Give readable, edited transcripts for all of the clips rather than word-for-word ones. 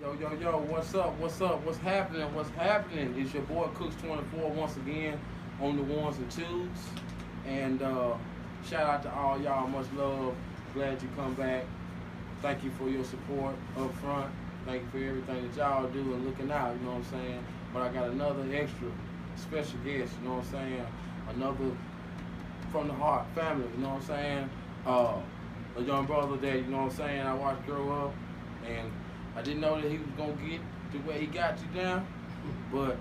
Yo, what's up? What's happening? What's happening? It's your boy Cooks24 once again on the ones and twos. And shout out to all y'all. Much love. Glad you come back. Thank you for your support up front. Thank you for everything that y'all do and looking out, you know what I'm saying? But I got another extra special guest, you know what I'm saying? Another from the heart family, you know what I'm saying? A young brother that, you know what I'm saying, I watched grow up, and I didn't know that he was gonna get to where he got you down, but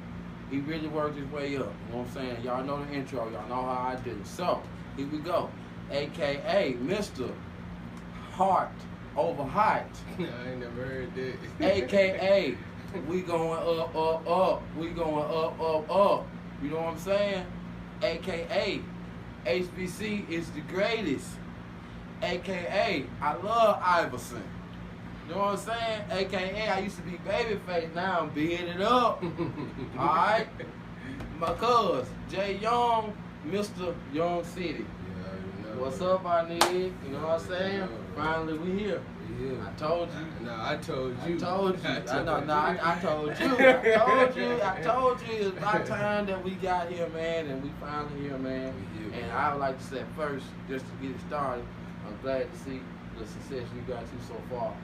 he really worked his way up, you know what I'm saying? Y'all know the intro, y'all know how I do. So, here we go. AKA Mr. Heart over height. I ain't never heard that. AKA we going up. We going up. You know what I'm saying? AKA HBC is the greatest. AKA I love Iverson. You know what I'm saying? AKA I used to be babyface, now I'm bearded up. Alright? My cuz, Jay Young, Mr. Young City. What's up, I need? You know what I'm saying? Finally, we here. Yeah. I told you. No, I told you. I told you. I told you. I told you. It's about time that we got here, man, and we finally here, man. And I would like to say first, just to get it started, I'm glad to see the success you got to so far.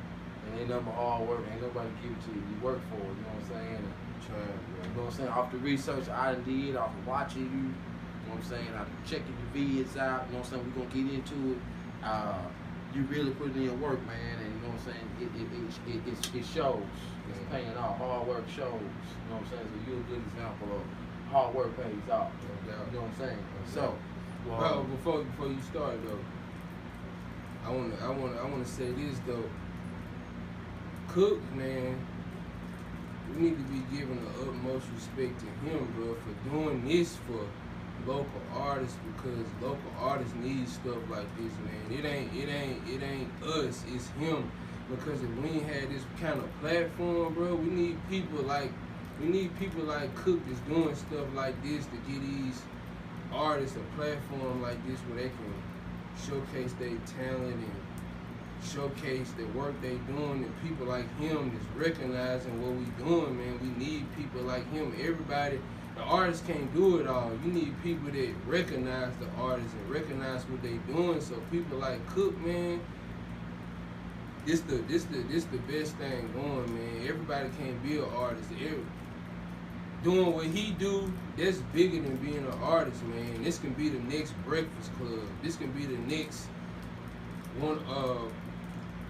And ain't nothing but hard work. Ain't nobody give it to you. You work for it. You know what I'm saying? Trying, you know what I'm saying? Off the research I did, off of watching you. You know what I'm saying? After checking your vids out, you know what I'm saying? We're going to get into it. You really put in your work, man, and you know what I'm saying? It shows. It's paying off. Hard work shows. You know what I'm saying? So you're a good example of hard work pays off. You know what I'm saying? So, well, before you start though, I wanna say this though. Cook, man, we need to be giving the utmost respect to him, bro, for doing this for local artists, because local artists need stuff like this, man. It ain't us, it's him. Because if we ain't had this kind of platform, bro, we need people like Cook that's doing stuff like this to give these artists a platform like this where they can showcase their talent and showcase the work they doing, and people like him that's recognizing what we doing, man. We need people like him. Everybody. The artists can't do it all. You need people that recognize the artists and recognize what they doing. So people like Cook, man, this the best thing going, man. Everybody can't be an artist. Doing what he do, that's bigger than being an artist, man. This can be the next Breakfast Club. This can be the next one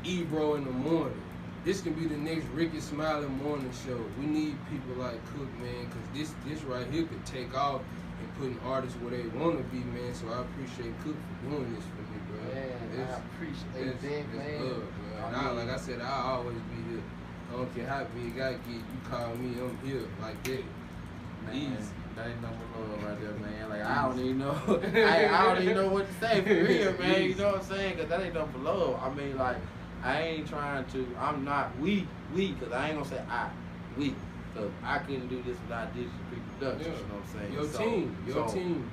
Ebro in the morning. This can be the next Ricky Smiley morning show. We need people like Cook, man, because this right here could take off and putting artists where they want to be, man. So I appreciate Cook for doing this for me, bro. Man, I appreciate that, man. Love, man. Like I said, I'll always be here. I don't care how big I get. You call me, I'm here like that. Man, easy. That ain't nothing but love right there, man. Like, I don't even know. I don't even know what to say for real, man. You know what I'm saying? Because that ain't nothing but love. I mean, like, I ain't trying to, I'm not, we, because I ain't going to say we. Because I couldn't do this without Digital Pre-Productions, you know what I'm saying? Your team.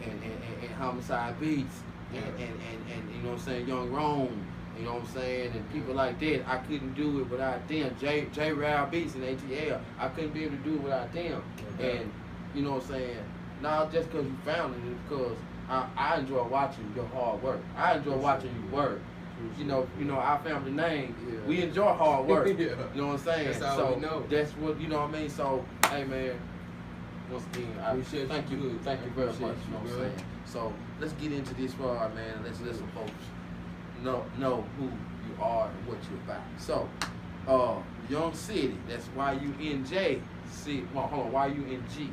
And Homicide Beats, and you know what I'm saying, Young Rome, you know what I'm saying, and people like that. I couldn't do it without them. J Rail Beats and ATL, I couldn't be able to do it without them. And, you know what I'm saying, not just because you found it, it's because I enjoy watching your hard work. I enjoy watching you work. You know, our family name, we enjoy hard work. You know what I'm saying? That's all we know. That's what, you know what I mean? So, hey man, once again, thank you very much, you know what I'm saying? So, let's get into this part, man, and let's let some folks know who you are and what you're about. So, Young City, that's Y-U-N-J City, well, hold on, Y-U-N-G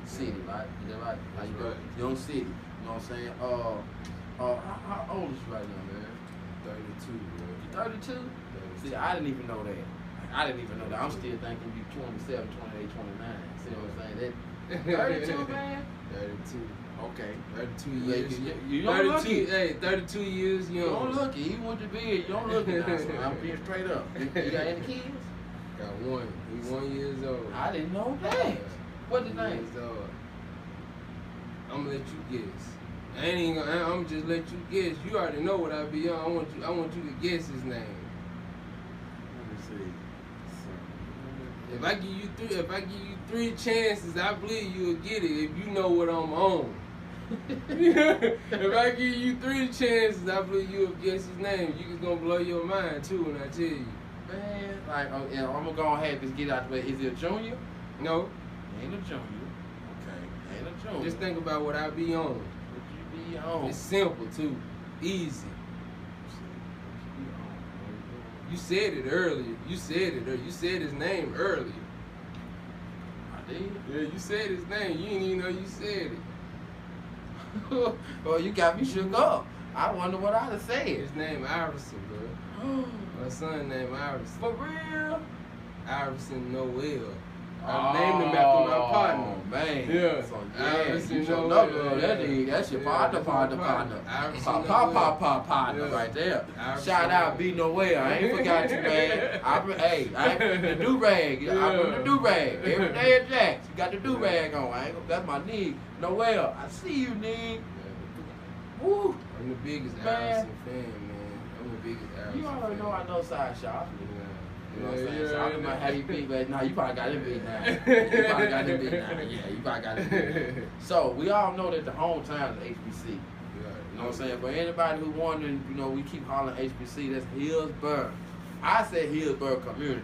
City, right? Is that right? How you go? Young City, you know what I'm saying? How old is you right now, man? 32, bro. You 32? See, I didn't even know that. I'm still thinking you 27, 28, 29. See what I'm saying? That 32, man? 32. Okay. 32 years. You don't look it. Hey, 32 years young. You don't look it. Even with the beard, you don't look it now. So I'm being straight up. You got any kids? Got one. He's 1 year old. I didn't know that. What the name? I'm gonna let you guess. I'm just let you guess. You already know what I be on. I want you to guess his name. Let me see. If I give you three chances, I believe you'll get it if you know what I'm on. If I give you 3 chances, I believe you'll guess his name. You gonna blow your mind too when I tell you. Man, like, I'm gonna go ahead and just get out the way. Is he a junior? No. He ain't a junior. Okay, ain't a junior. Just think about what I be on. What you be on? It's simple too, easy. You said it earlier. You said his name earlier. I did? Yeah, you said his name. You didn't even know you said it. Well, you got me shook up. I wonder what I'd have said. His name Iverson, bro. My son named Iverson. For real? Iverson Noel. I named him after my partner. Oh, man. Yeah. So, Iverson you should Noel. know that's your partner. Iverson Partner Yeah. right there. Iverson Shout out Noel. B Noel. I ain't forgot you, man. I the do-rag. I put the do-rag. Every day at Jack's. You got the do-rag on. That's my knee. Noel, I see you, knee. Woo. I'm the biggest Man. Iverson fan, man. I'm the biggest Iverson You already fan. know I know side shot. You know what I'm saying? So I don't know yeah. how you beat, but nah, you probably got it beat now. You probably got it beat now. Yeah, you probably got it beat now. So we all know that the hometown is HBC. You know what I'm saying? For anybody who wondering, you know, we keep calling HBC, that's Hillsborough. I say Hillsborough community.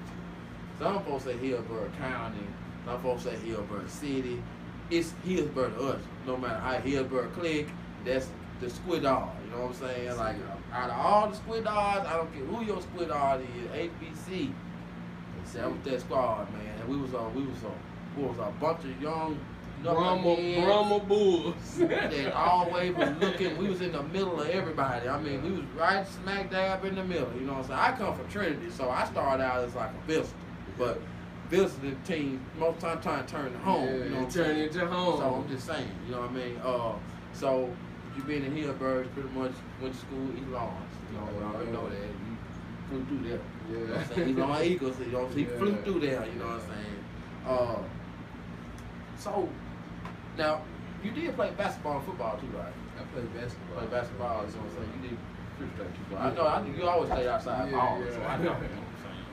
Some folks say Hillsborough County. Some folks say Hillsborough City. It's Hillsborough to us. No matter how Hillsborough click, that's the squid dog. You know what I'm saying? Like, out of all the squid dogs, I don't care who your squid dog is, HBC. Except with that squad, man. And we was a bunch of young Brahma Bulls. that always was looking. We was in the middle of everybody. I mean, we was right smack dab in the middle. You know what I'm saying? I come from Trinity, so I started out as like a visitor. But visiting team most time trying to turn to home. Yeah, you know what I'm turn saying? into home. So I'm just saying, you know what I mean? So you being in Hillsborough, pretty much went to school East Lawrence. You know, I already know that. You flew through there. You know what I'm saying? East Lawrence Eagles, you know, he flew through there, you know what I'm saying? So now you did play basketball and football too, right? I played basketball. Play basketball, you know what I'm saying? You did pretty straight too. I know you always stay outside ball, so I know, you know what I'm saying?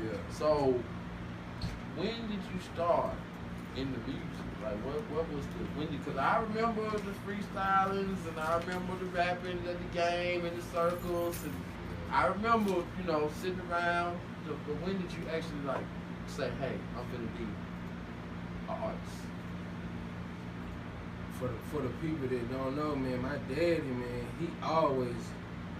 Yeah. So when did you start in the music? Like what was because I remember the freestylings and I remember the rapping at the game and the circles and I remember, you know, sitting around, but when did you actually like say, hey, I'm gonna be an artist? For the people that don't know, man, my daddy, man, he always,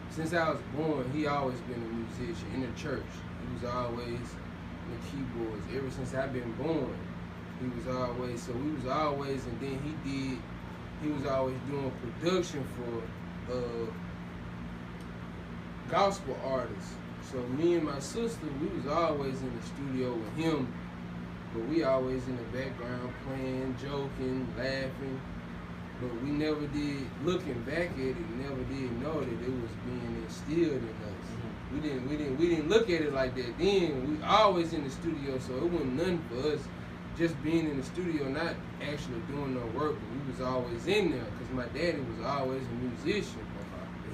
since I was born, he always been a musician in the church. He was always in the keyboards. Ever since I've been born, he was always, so we was always, and then he was always doing production for gospel artists. So me and my sister, we was always in the studio with him, but we always in the background playing, joking, laughing. But we never did, looking back at it, never did know that it was being instilled in us. Mm-hmm. We didn't look at it like that then. We always in the studio, so it wasn't nothing for us just being in the studio, not actually doing no work, but we was always in there because my daddy was always a musician.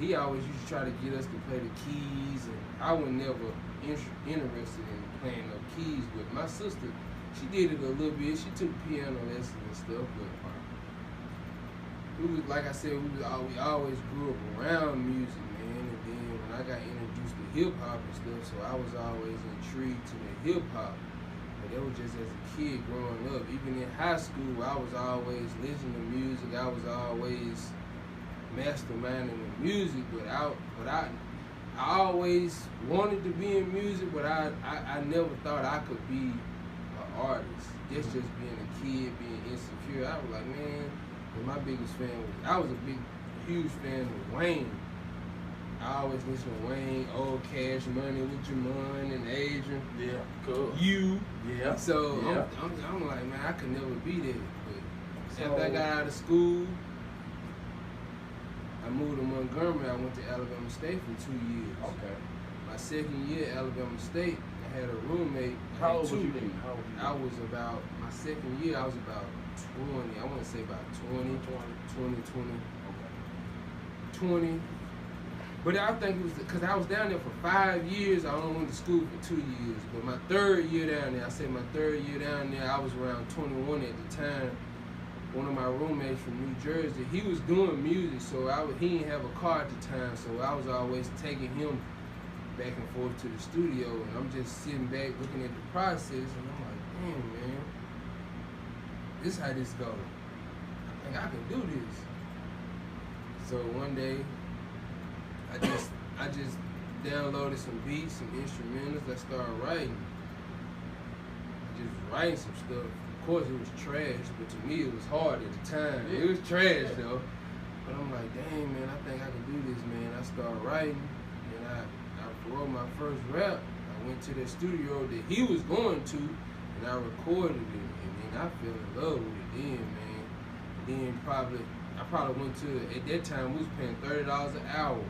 He always used to try to get us to play the keys, and I was never interested in playing no keys. But my sister, she did it a little bit. She took piano lessons and stuff, but we was, like I said, we always grew up around music, man. And then when I got introduced to hip hop and stuff, so I was always intrigued to the hip hop. But that was just as a kid growing up. Even in high school, I was always listening to music. I was always masterminding the music, but I always wanted to be in music, but I never thought I could be an artist. Just being a kid, being insecure. I was like, man, my biggest fan I was a huge fan of Wayne. I always listen to Wayne, Old Cash Money, With Your Mind, and Adrian. Yeah, cool. You. Yeah. So yeah. I'm like, man, I could never be that. But after I got out of school, I moved to Montgomery. I went to Alabama State for 2 years. Okay. My second year at Alabama State, I had a roommate. How old was you then? I was about, my second year, I was about 20. I want to say about 20. Okay. 20. But I think it was because I was down there for 5 years. I only went to school for 2 years. But my third year down there, I was around 21 at the time. One of my roommates from New Jersey, he was doing music, so he didn't have a car at the time, so I was always taking him back and forth to the studio, and I'm just sitting back looking at the process, and I'm like, damn, man, this is how this goes. I think I can do this. So one day, I just downloaded some beats, some instrumentals. I started writing. Just writing some stuff. Of course, it was trash, but to me, it was hard at the time. It was trash, though. But I'm like, dang, man, I think I can do this, man. I started writing, and I wrote my first rap. I went to the studio that he was going to, and I recorded it. And then I fell in love with it then, man. Then I probably went to, at that time, we was paying $30 an hour.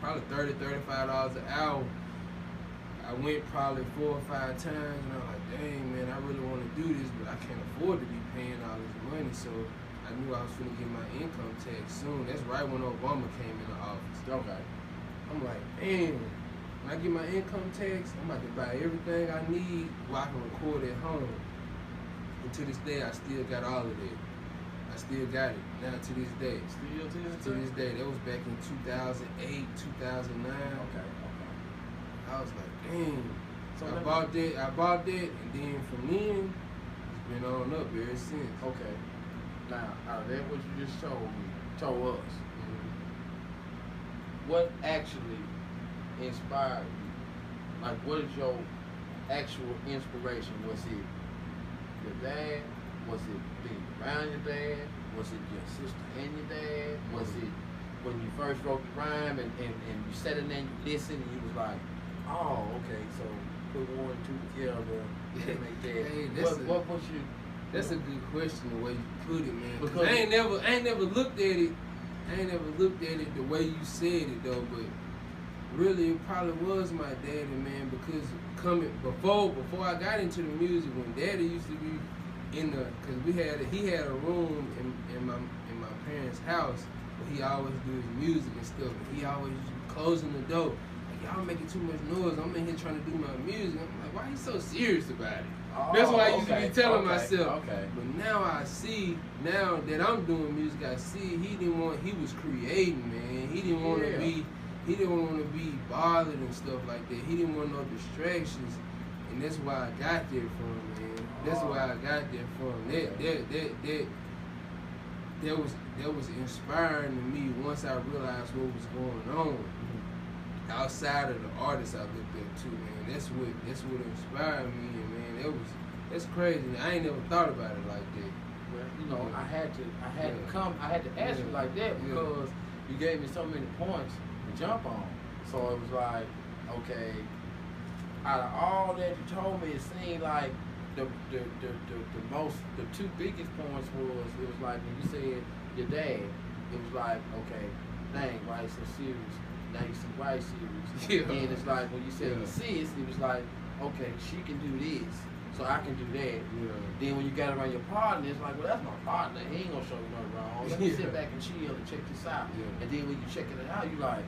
Probably $30, $35 an hour. I went probably 4 or 5 times, and I'm like, dang, man, I really want to do this, but I can't afford to be paying all this money, so I knew I was going to get my income tax soon. That's right when Obama came in the office. Okay. I'm like, damn, when I get my income tax, I'm about to buy everything I need where I can record at home. And to this day, I still got all of that. I still got it, now to this day. Still to this day. That was back in 2008, 2009. Okay. I was like, dang. So I bought that, and then from then, it's been on up ever since. Okay. Now, out of that, what you just told us, what actually inspired you? Like, what is your actual inspiration? Was it your dad? Was it being around your dad? Was it your sister and your dad? Was it when you first wrote the rhyme and you sat in there and you listened and you was like, oh, okay, so put 1 and 2 together and make that. Hey, what was your? That's a good question, the way you put it, man. Because I ain't never looked at it. I ain't never looked at it the way you said it though, but really it probably was my daddy, man. Because before I got into the music, when daddy used to be because he had a room in my parents' house where he always do his music and stuff, and he always used to be closing the door. Y'all making too much noise. I'm in here trying to do my music. I'm like, why are you so serious about it? Oh, that's what I used to be telling myself. Okay. But now I see, now that I'm doing music, I see he was creating, man. He didn't want to be bothered and stuff like that. He didn't want no distractions. And that's why I got there from, man. That's why I got there from. That was inspiring to me once I realized what was going on. Outside of the artists I looked at too, man. That's what inspired me, and man, that's crazy. I ain't never thought about it like that. Well, you know, I had to ask you like that because you gave me so many points to jump on. So it was like, okay, out of all that you told me, it seemed like the 2 biggest points was, it was like when you said your dad, it was like, okay, dang, why is so serious? Now you see why serious. And it's like when you said your sis, it was like, okay, she can do this, so I can do that. Then when you got around your partner, it's like, well, that's my partner. He ain't gonna show me nothing wrong. Let me sit back and chill and check this out. And then when you checking it out, you like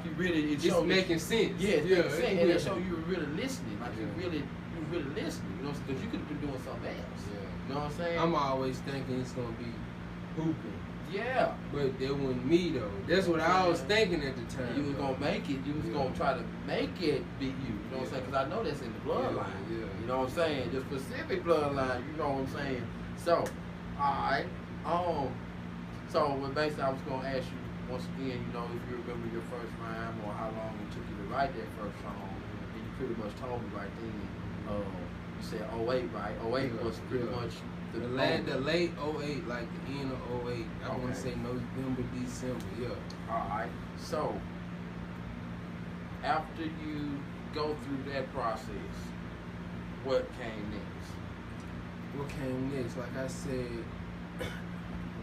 you really, it shows making sense. Yeah, it's making sense, and it show you were really listening. Like you really listening. You know, because you could have been doing something else. You know what I'm saying? I'm always thinking it's gonna be hooping. Yeah. But that wasn't me though. That's what I was thinking at the time. You was gonna make it. You was gonna try to make it be you. You know what I'm saying? Because I know that's in the bloodline. You know what I'm saying? The specific bloodline. You know what I'm saying? So, alright. So basically, I was gonna ask you once again. You know, if you remember your first rhyme or how long it took you to write that first song, and you pretty much told me right then. You said 08, right? 08 was pretty much. The late 08, like the end of 08. I want to say November, December, Alright, so after you go through that process, what came next? What came next? Like I said,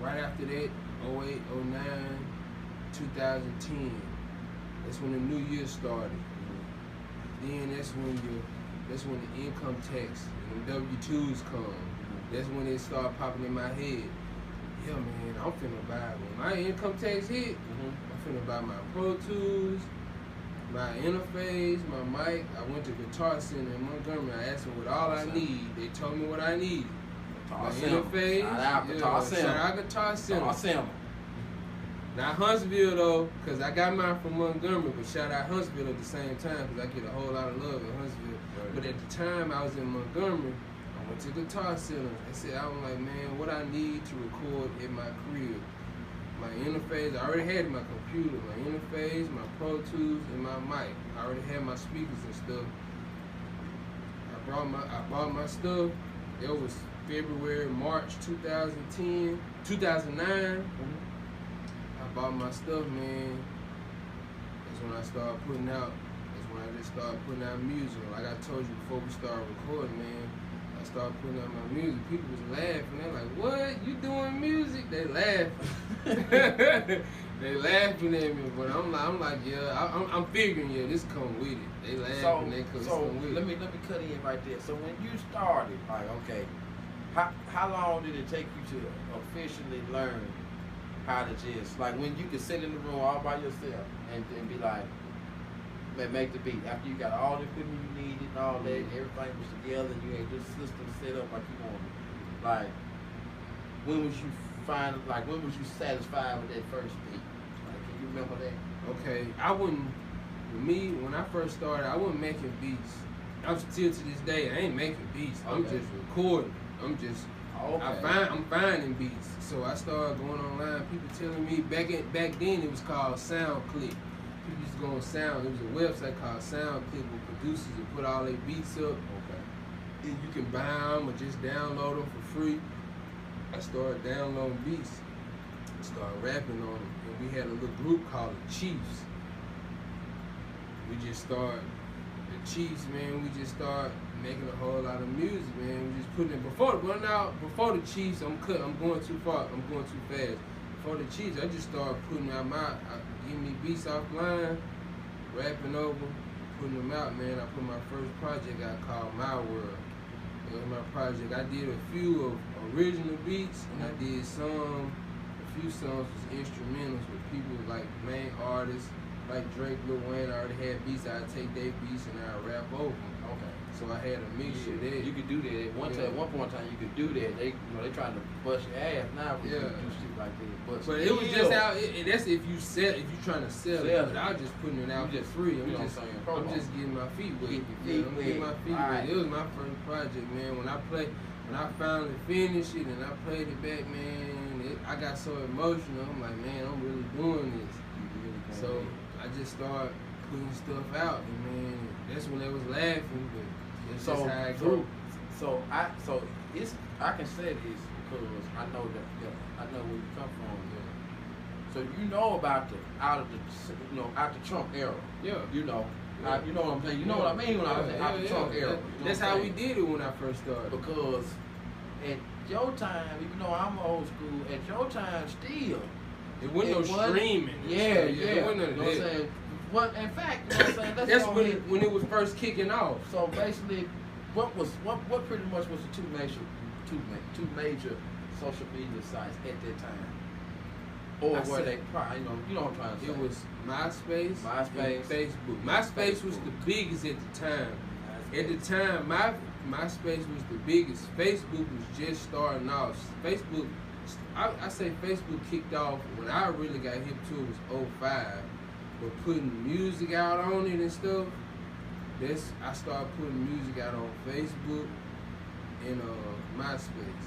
right after that, 08, 09, 2010, that's when the new year started. Then that's when the income tax and the W-2s come. That's when it started popping in my head. Yeah, man, I'm finna buy. When my income tax hit, I'm laughing about my Pro Tools, my interface, my mic. I went to Guitar Center in Montgomery. I asked them what all I need. They told me what I needed. My interface. Shout out Guitar Center. Shout out Guitar Center. Guitar Center. Not Huntsville though, because I got mine from Montgomery, but shout out Huntsville at the same time because I get a whole lot of love in Huntsville. Right. But at the time I was in Montgomery, I went to Guitar Center. I said, I was like, man, what I need to record in my crib. My interface, I already had my computer, my interface, my Pro Tools, and my mic. I already had my speakers and stuff. I bought my stuff. It was March 2009. I bought my stuff, man. That's when I started putting out. That's when I just started putting out music. Like I told you before we started recording, man. I started putting out my music. People was laughing. They're like, "What? You doing music?" They laughing. They laughing at me, but I'm like, yeah. I'm figuring, yeah, this come with it. They laughing. They come with it. Let me cut in right there. So when you started, like, okay, how long did it take you to officially learn how to just, like, when you could sit in the room all by yourself and be like, make the beat after you got all the equipment you needed and all that, and everything was together, and you had your system set up like you wanted. Like, when was you satisfied with that first beat? Like, can you remember that? Okay, when I first started, I wasn't making beats. I'm still to this day, I ain't making beats. I'm just recording. I'm finding beats. So I started going online. People telling me back then it was called SoundClick. People used to go on Sound. There was a website called SoundClick where producers would put all their beats up. Okay. And you can buy them or just download them for free. I started downloading beats. I started rapping on them. And we had a little group called the Chiefs. The Chiefs, man, we just started making a whole lot of music, man. We just putting it before the Chiefs. I'm going too far. I'm going too fast. Before the Chiefs, I just started putting out getting me beats offline, rapping over, putting them out, man. I put my first project out called My World. It was my project. I did a few of original beats, and I did a few songs was instrumentals with people like main artists, like Drake, Lil Wayne. I already had beats. I'd take their beats and I'd rap over them. Okay. So I had a mixture there. You could do that. At one point in time, you could do that. They trying to bust your ass now. You do shit like that. But it was just out. That's if you trying to sell it. But I was just putting it out just free. I'm just getting my feet wet. I'm getting my feet wet. It was my first project, man. When I finally finished it and I played it back, man, I got so emotional. I'm like, man, I'm really doing this. So I just started putting stuff out, and man, that's when they was laughing. But that's just how it grew. So I can say this because I know where you come from. Yeah. So you know about out the Trump era. Yeah. You know what I'm saying. You know what I mean when I say out the Trump era. That's how we did it when I first started. Because at your time, even though I'm old school, at your time still. It wasn't no streaming. Yeah. It wasn't none of that. Saying? Well, in fact, you know what I'm saying? That's when it was first kicking off. So basically, what pretty much was the two major social media sites at that time? Or were they? You know what I'm trying to say? It was MySpace, and Facebook. MySpace was the biggest at the time. At the time, MySpace was the biggest. Facebook was just starting off. Facebook. I say Facebook kicked off when I really got hip to it was 05. But putting music out on it and stuff, I started putting music out on Facebook and MySpace.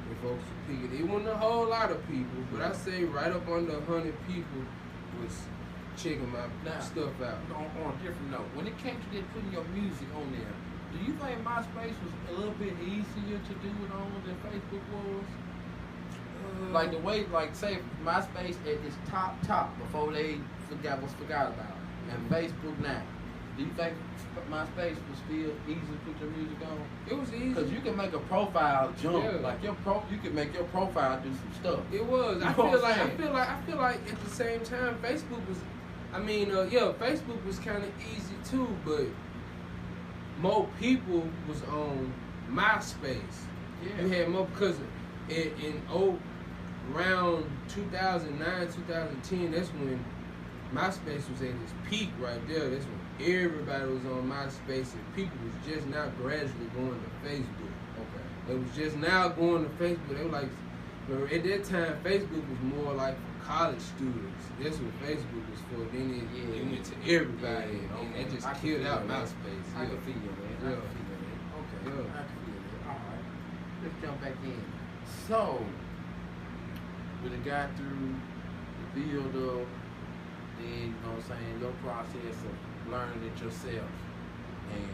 And folks would pick it. It wasn't a whole lot of people, but I say right up under 100 people was checking my stuff out. On a different note, when it came to putting your music on there, do you think MySpace was a little bit easier to do it on than Facebook was? Like the way, like say MySpace at its top before they forgot about it, and Facebook now. Do you think MySpace was still easy to put your music on? It was easy because you can make a profile jump. Yeah. Like you can make your profile do some stuff. It was. I feel like at the same time Facebook was. Facebook was kind of easy too, but more people was on MySpace. Yeah. You had more because around 2009, 2010, that's when MySpace was at its peak right there. That's when everybody was on MySpace and people was just now gradually going to Facebook. Okay. They was just now going to Facebook. They were like, but at that time, Facebook was more like for college students. That's what Facebook was for. Then it went to everybody, and they just killed out MySpace. I can feel that. Yeah. I can feel that. Okay. Yeah. I can feel that. All right. Let's jump back in. So, when it got through the build up, then, you know what I'm saying, your process of learning it yourself and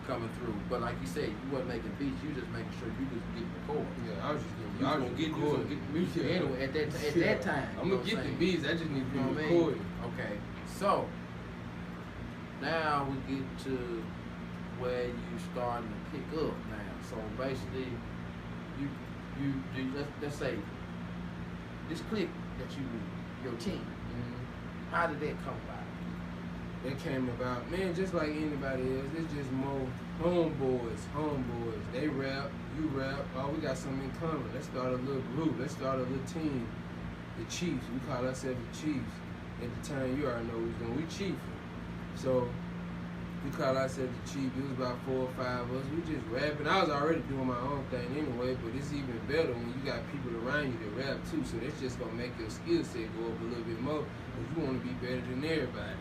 coming through. But like you said, you wasn't making beats, you just making sure you was getting recorded. Yeah, I was just getting, You was gonna get the music anyway at that time. I'm gonna get the beats, I just need to be You know what I mean? recorded. Okay, so now we get to where you starting to pick up now. So basically, you let's say this clique that your team. How did that come about? That came about, man, just like anybody else. It's just more homeboys. They rap, you rap. Oh, we got something in common. Let's start a little group. Let's start a little team. The Chiefs. We call ourselves the Chiefs. At the time, you already know what we was doing. We chiefing. So we call ourselves the Chiefs. It was about 4 or 5 of us. We just rapping. I was already doing my own thing anyway, but it's even better when you got people around you that rap too. So that's just gonna make your skill set go up a little bit more. Cause you want to be better than everybody.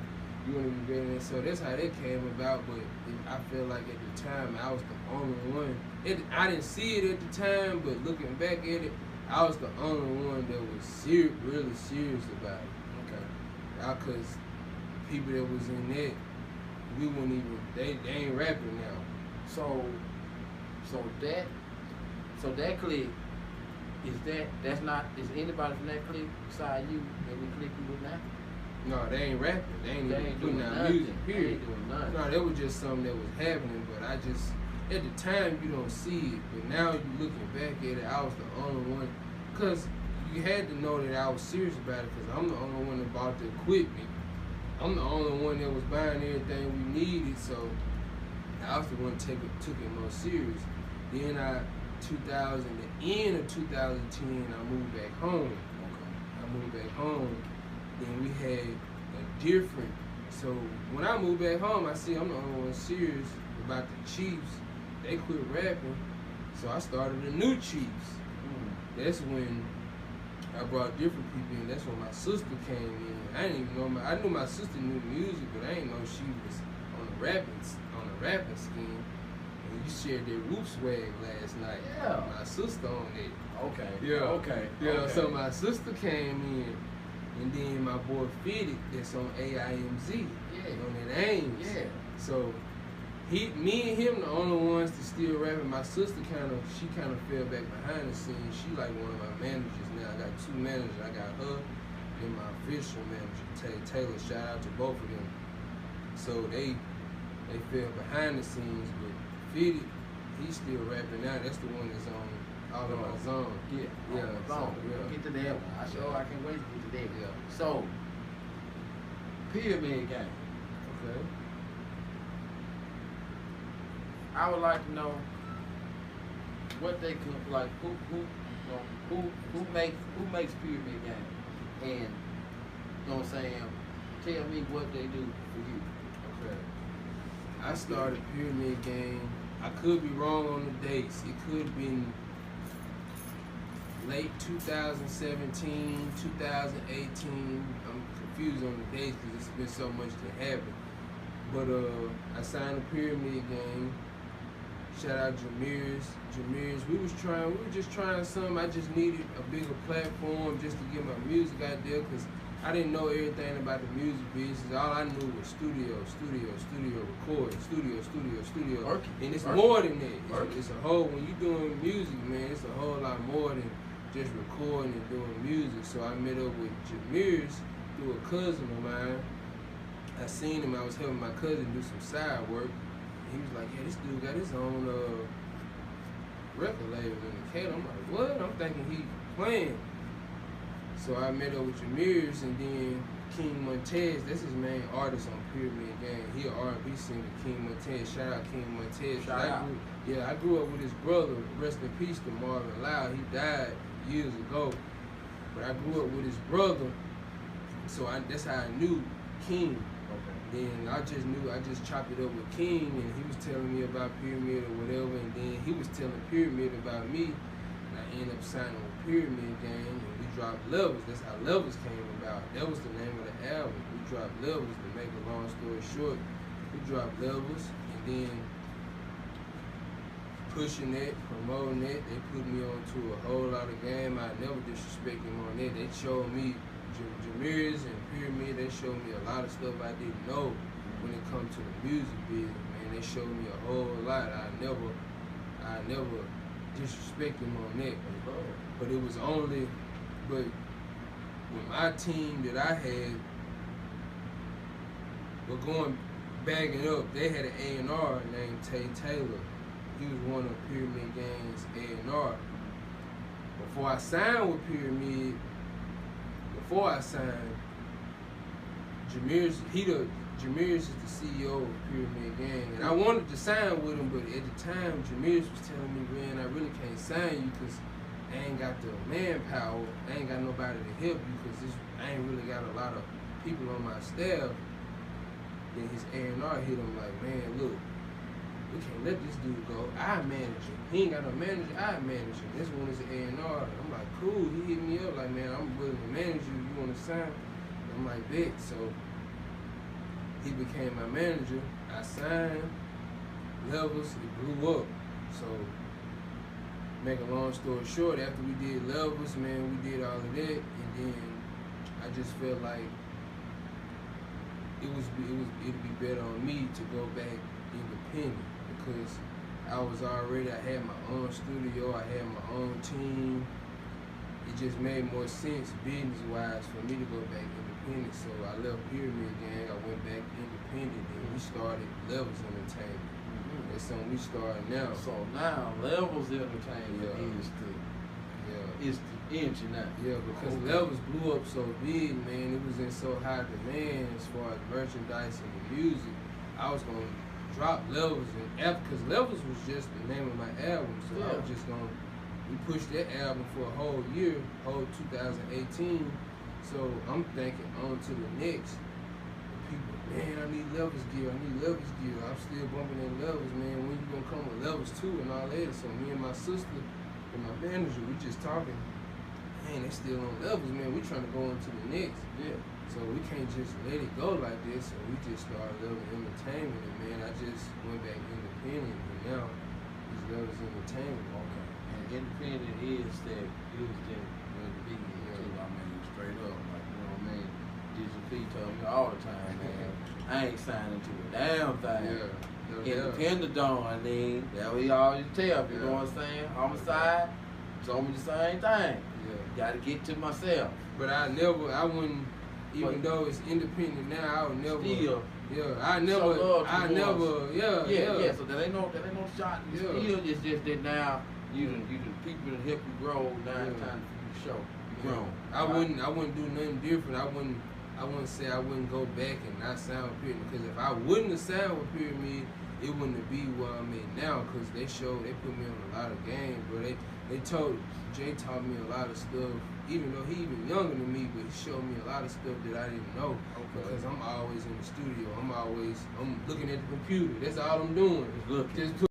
You want to be better than, so that's how that came about. But I feel like at the time I was the only one. I didn't see it at the time, but looking back at it, I was the only one that was really serious about it. Okay. Cause people that was in that, we wouldn't even. They ain't rapping now. So that clique is anybody from that clique beside you that we clique you with now? No, they ain't rapping. They ain't even putting out music, period. They ain't doing nothing. No, that was just something that was happening, but I just, at the time, you don't see it, but now you looking back at it, I was the only one, because you had to know that I was serious about it, because I'm the only one that bought the equipment. I'm the only one that was buying everything we needed, so I was the one that took it more serious. Then the end of 2010, I moved back home. Then we had a different, so when I moved back home, I see I'm the only one serious about the Chiefs. They quit rapping, so I started a new Chiefs. That's when I brought different people in. That's when my sister came in. I didn't even know I knew my sister knew music, but I didn't know she was on the rapping scheme. And you shared that roof swag last night. Yeah. My sister on it. Okay. Yeah. Okay. Yeah. Okay. So my sister came in. And then my boy Fitted, that's on AIMZ, on that Ames. Yeah. So me and him the only ones to still rapping. My sister she kind of fell back behind the scenes. She like one of my managers now. I got 2 managers. I got her and my official manager, Taylor. Shout out to both of them. So they fell behind the scenes, but Fitted, he's still rapping now. That's the one that's on all of my zone. Yeah. Yeah. Zone. Yeah. Get to that one. I can't wait to get to that. Yeah. So, Pyramid Gang. Okay. I would like to know what they could like. Who makes Pyramid Gang, and you know what I'm saying. Tell me what they do for you. Okay. I started Pyramid Gang. I could be wrong on the dates. It could have been late 2017, 2018. I'm confused on the dates because it's been so much to happen. But I signed a Pyramid Gang. Shout out Jameers. We were just trying something. I just needed a bigger platform just to get my music out there, because I didn't know everything about the music business. All I knew was studio, recording, studio. Working. And it's more than that. It's a whole, when you're doing music, man, it's a whole lot more than just recording and doing music. So I met up with Jameers through a cousin of mine. I seen him, I was helping my cousin do some side work. He was like, yeah, this dude got his own record label in Decatur. I'm like, what? I'm thinking he playing. So I met up with Jameers, and then King Montez, that's his main artist on Pyramid Gang. He an R&B singer, King Montez. Shout out King Montez. I grew up with his brother, rest in peace to Marvin Loud. He died years ago. But I grew up with his brother, so that's how I knew King. Okay. Then I just chopped it up with King, and he was telling me about Pyramid or whatever, and then he was telling Pyramid about me. And I ended up signing with Pyramid Gang, and we dropped Levels. That's how Levels came about. That was the name of the album. We dropped Levels. To make a long story short, we dropped Levels, and then pushing that, promoting that, they put me on to a whole lot of game. I never disrespect them on that. They showed me Jameers and Pyramid, they showed me a lot of stuff I didn't know when it comes to the music business, man. They showed me a whole lot. I never disrespect them on that. But it was only, but with my team that I had, but going bagging up, they had an A&R named Tay Taylor. He was one of Pyramid Gang's A&R. Before I signed with Pyramid, Jameers is the CEO of Pyramid Gang, and I wanted to sign with him, but at the time, Jameers was telling me, man, I really can't sign you because I ain't got the manpower, I ain't got nobody to help you because I ain't really got a lot of people on my staff. Then his A&R hit him like, man, look, we can't let this dude go. I manage him. He ain't got no manager, I manage him. This one is an A&R. I'm like, cool. He hit me up like, man, I'm willing to manage you. You want to sign? I'm like, bet. So he became my manager. I signed Levels. It blew up. So make a long story short, after we did Levels, man, we did all of that, and then I just felt like it'd be better on me to go back independent because I had my own studio, I had my own team. It just made more sense business-wise for me to go back independent. So I left Pyramid Gang, I went back independent, and we started Levels Entertainment. That's something we started now. So now Levels Entertainment is the engine now. Yeah, because Levels blew up so big, man. It was in so high demand as far as merchandise and the music. I was gonna drop Levels, and because Levels was just the name of my album, so I was just gonna. We pushed that album for a whole year, whole 2018. So I'm thinking on to the next. People, man, I need Levels gear. I'm still bumping in Levels, man. When you gonna come with Levels 2 and all that? So me and my sister and my manager, we just talking. Man, they still on Levels, man. We trying to go on to the next. Yeah. So we can't just let it go like this. So we just started Levels Entertainment, and man, I just went back independent, and now it's Levels Entertainment. Okay. And independent is that building with the beat too. I mean, straight up, like, you know what I mean? Digital P told me all the time, man. I ain't signing to a damn thing. Independent don't, I mean, that we always tell me, you know what I'm saying? Homicide told me the same thing. Gotta get to myself. But I wouldn't, even though it's independent now, I would never. Still. So there ain't no shot. Still, it's just that now you people that help you grow. Now it's time for you to show you grown. I wouldn't do nothing different. I wouldn't say I wouldn't go back and not sign with Pyramid, because if I wouldn't have signed with Pyramid, it wouldn't have be where I'm at now, because they put me on a lot of games, bro. Jay taught me a lot of stuff, even though he even younger than me, but he showed me a lot of stuff that I didn't know. Because I'm always in the studio. I'm looking at the computer. That's all I'm doing. Just